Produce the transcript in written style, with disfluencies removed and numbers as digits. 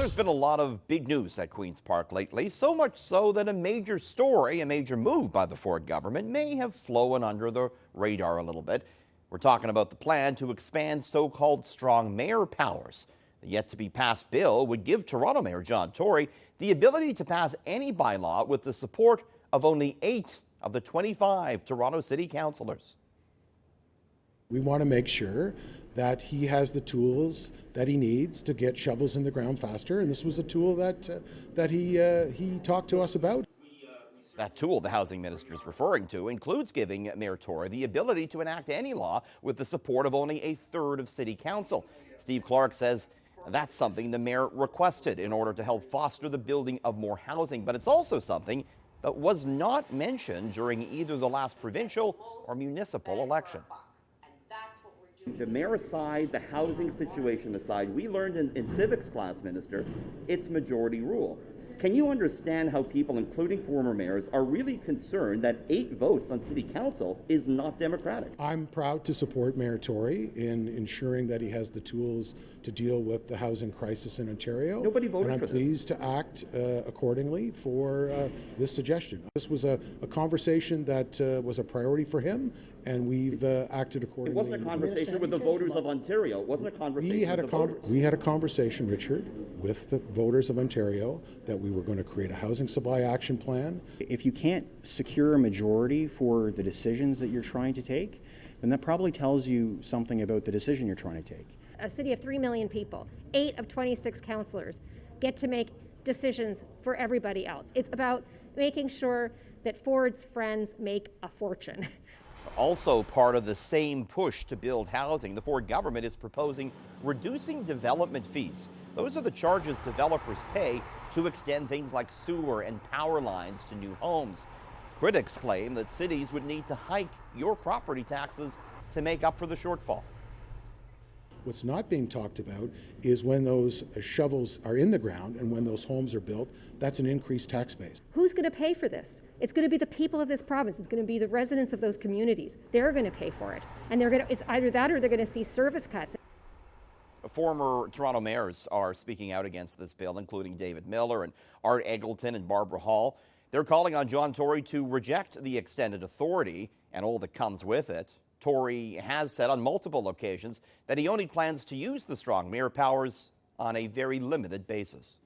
There's been a lot of big news at Queen's Park lately, so much so that a major story, a major move by the Ford government may have flown under the radar a little bit. We're talking about the plan to expand so-called strong mayor powers. The yet-to-be-passed bill would give Toronto Mayor John Tory the ability to pass any bylaw with the support of only 8 of the 25 Toronto City Councillors. We want to make sure that he has the tools that he needs to get shovels in the ground faster, and this was a tool that he talked to us about. That tool the housing minister is referring to includes giving Mayor Tory the ability to enact any law with the support of only a third of City Council. Steve Clark says that's something the mayor requested in order to help foster the building of more housing, but it's also something that was not mentioned during either the last provincial or municipal election. The mayor aside, the housing situation aside, we learned in civics class, Minister, it's majority rule. Can you understand how people, including former mayors, are really concerned that 8 votes on City Council is not democratic? I'm proud to support Mayor Tory in ensuring that he has the tools to deal with the housing crisis in Ontario. Nobody voted and for I'm pleased to act accordingly for this suggestion. This was a conversation that was a priority for him, and we've acted accordingly. It wasn't a conversation with the voters of Ontario. It wasn't a conversation with the voters. We had a conversation, Richard, with the voters of Ontario that we were going to create a housing supply action plan. If you can't secure a majority for the decisions that you're trying to take, then that probably tells you something about the decision you're trying to take. A city of 3 million people, 8 of 26 councillors get to make decisions for everybody else. It's about making sure that Ford's friends make a fortune. Also part of the same push to build housing, the Ford government is proposing reducing development fees. Those are the charges developers pay to extend things like sewer and power lines to new homes. Critics claim that cities would need to hike your property taxes to make up for the shortfall. What's not being talked about is when those shovels are in the ground and when those homes are built, that's an increased tax base. Who's going to pay for this? It's going to be the people of this province. It's going to be the residents of those communities. They're going to pay for it. And it's either that or they're going to see service cuts. Former Toronto mayors are speaking out against this bill, including David Miller and Art Eggleton and Barbara Hall. They're calling on John Tory to reject the extended authority and all that comes with it. Tory has said on multiple occasions that he only plans to use the strong mayor powers on a very limited basis.